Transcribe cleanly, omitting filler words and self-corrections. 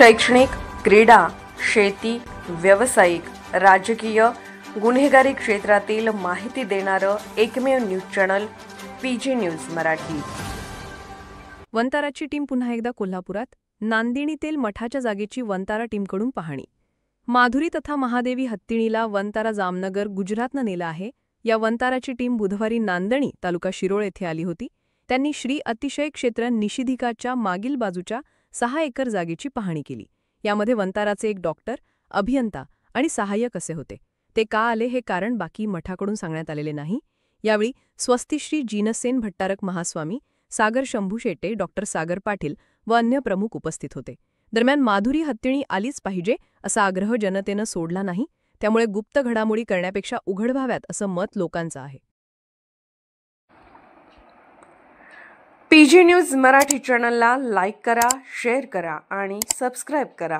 शैक्षणिक, क्रीडा, शेती, व्यावसायिक, राजकीय, गुन्हेगारी क्षेत्रातील माहिती देणारं एकमेव news channel PG news Marathi. वंताराची टीम पुन्हा एकदा कोल्हापुरात। नांदिणीतील मठाच्या जागेची वंतारा टीमकडून पाहणी। माधुरी तथा महादेवी हत्तीणीला वंतारा जामनगर गुजरातनं नेलं आहे। या वंताराची टीम बुधवारी नांदणी तालुका शिरोळ येथे आली होती। त्यांनी श्री अतिशय क्षेत्र निषिदिकाच्या मागील बाजूच्या 6 एकर जागेची पाहणी केली। यामध्ये वंताराचे एक डॉक्टर, अभियंता आणि सहाय्यक असे होते। ते का आले हे कारण बाकी मठाकडून सांगण्यात आलेले नाही। यावेळी स्वस्तिश्री जीनसेन भट्टारक महास्वामी, सागर शंभू शेटे, डॉक्टर सागर पाटील व अन्य प्रमुख उपस्थित होते। दरम्यान माधुरी हत्तीणी आलीच पाहिजे असा आग्रह जनतेनं सोडला नाही। त्यामुळे गुप्त घडामोडी करण्यापेक्षा उघड व्हाव्यात असं मत लोकांचं आहे। पीजी न्यूज मराठी चॅनलला लाईक करा, शेअर करा आणि सबस्क्राईब करा।